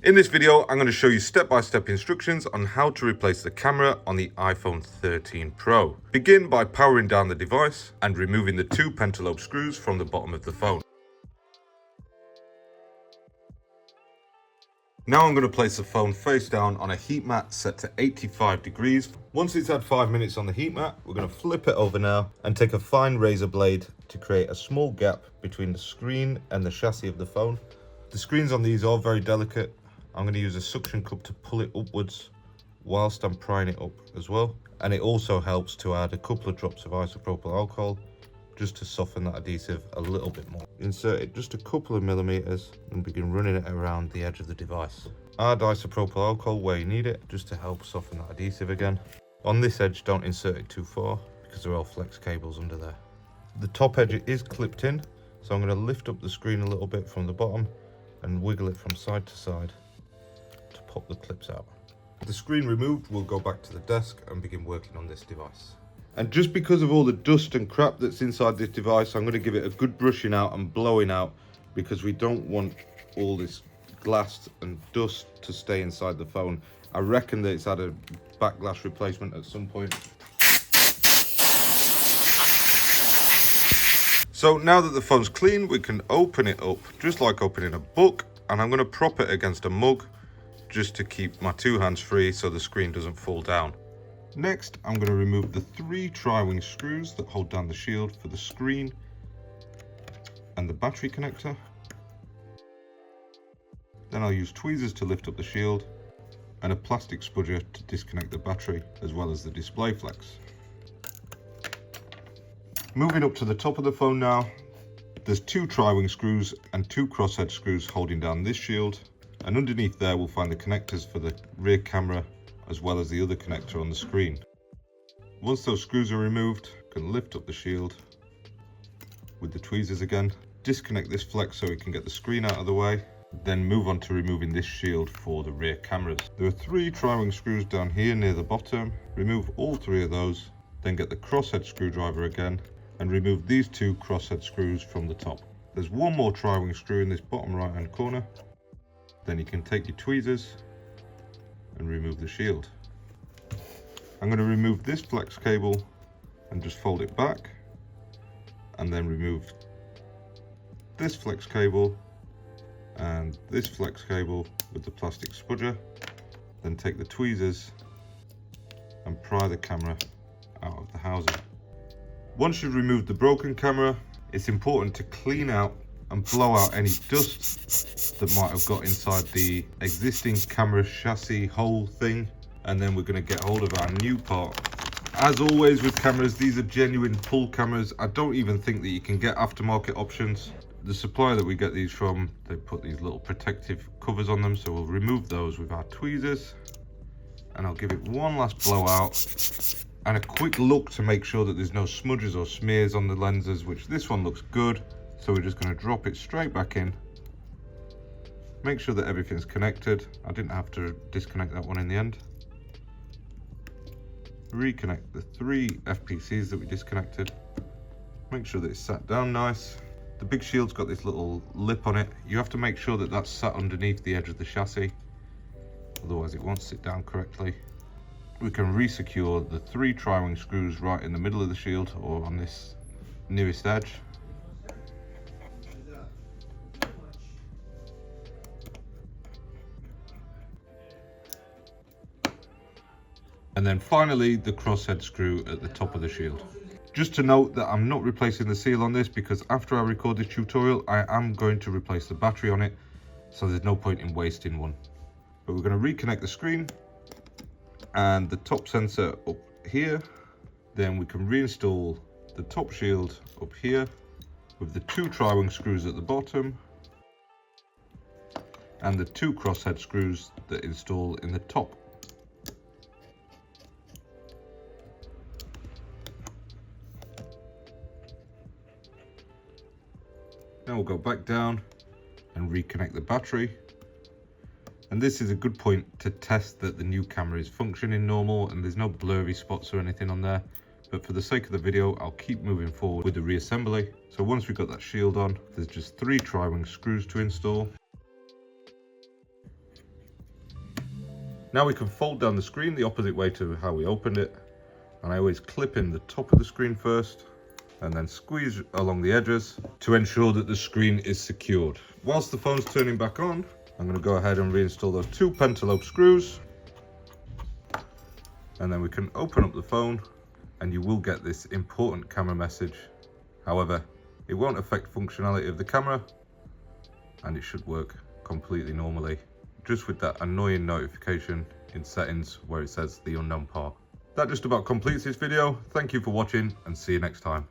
In this video, I'm going to show you step-by-step instructions on how to replace the camera on the iPhone 13 Pro. Begin by powering down the device and removing the two pentalobe screws from the bottom of the phone. Now I'm going to place the phone face down on a heat mat set to 85 degrees. Once it's had 5 minutes on the heat mat, we're going to flip it over now and take a fine razor blade to create a small gap between the screen and the chassis of the phone. The screens on these are very delicate. I'm going to use a suction cup to pull it upwards whilst I'm prying it up as well. And it also helps to add a couple of drops of isopropyl alcohol just to soften that adhesive a little bit more. Insert it just a couple of millimeters and begin running it around the edge of the device. Add isopropyl alcohol where you need it just to help soften that adhesive again. On this edge, don't insert it too far because there are flex cables under there. The top edge is clipped in, so I'm going to lift up the screen a little bit from the bottom and wiggle it from side to side to pop the clips out. With the screen removed, we'll go back to the desk and begin working on this device. And just because of all the dust and crap that's inside this device, I'm going to give it a good brushing out and blowing out because we don't want all this glass and dust to stay inside the phone. I reckon that it's had a back glass replacement at some point. So now that the phone's clean, we can open it up just like opening a book, and I'm going to prop it against a mug just to keep my two hands free so the screen doesn't fall down. Next, I'm going to remove the 3 tri-wing screws that hold down the shield for the screen and the battery connector. Then I'll use tweezers to lift up the shield and a plastic spudger to disconnect the battery as well as the display flex. Moving up to the top of the phone now, there's 2 tri-wing screws and 2 crosshead screws holding down this shield, and underneath there we'll find the connectors for the rear camera as well as the other connector on the screen. Once those screws are removed, you can lift up the shield with the tweezers again, disconnect this flex so we can get the screen out of the way, then move on to removing this shield for the rear cameras. There are 3 tri-wing screws down here near the bottom. Remove all 3 of those, then get the crosshead screwdriver again and remove these 2 crosshead screws from the top. There's 1 more tri-wing screw in this bottom right hand corner. Then you can take your tweezers and remove the shield. I'm going to remove this flex cable and just fold it back, and then remove this flex cable and this flex cable with the plastic spudger. Then take the tweezers and pry the camera out of the housing. Once you've removed the broken camera, it's important to clean out and blow out any dust that might have got inside the existing camera chassis hole thing, and then we're going to get hold of our new part. As always with cameras, these are genuine pull cameras. I don't even think that you can get aftermarket options. The supplier that we get these from, they put these little protective covers on them, so we'll remove those with our tweezers, and I'll give it one last blowout and a quick look to make sure that there's no smudges or smears on the lenses, which this one looks good. So we're just going to drop it straight back in. Make sure that everything's connected. I didn't have to disconnect that one in the end. Reconnect the 3 FPCs that we disconnected. Make sure that it's sat down nice. The big shield's got this little lip on it. You have to make sure that that's sat underneath the edge of the chassis, otherwise it won't sit down correctly. We can re-secure the 3 tri-wing screws right in the middle of the shield or on this nearest edge. And then finally the crosshead screw at the top of the shield. Just to note that I'm not replacing the seal on this because after I record this tutorial I am going to replace the battery on it, so there's no point in wasting one. But we're going to reconnect the screen and the top sensor up here. Then we can reinstall the top shield up here with the 2 tri-wing screws at the bottom and the 2 crosshead screws that install in the top. Now we'll go back down and reconnect the battery. And this is a good point to test that the new camera is functioning normal and there's no blurry spots or anything on there. But for the sake of the video, I'll keep moving forward with the reassembly. So once we've got that shield on, there's just 3 tri-wing screws to install. Now we can fold down the screen the opposite way to how we opened it. And I always clip in the top of the screen first and then squeeze along the edges to ensure that the screen is secured. Whilst the phone's turning back on, I'm going to go ahead and reinstall those 2 pentalobe screws. And then we can open up the phone and you will get this important camera message. However, it won't affect functionality of the camera and it should work completely normally, just with that annoying notification in settings where it says the unknown part. That just about completes this video. Thank you for watching and see you next time.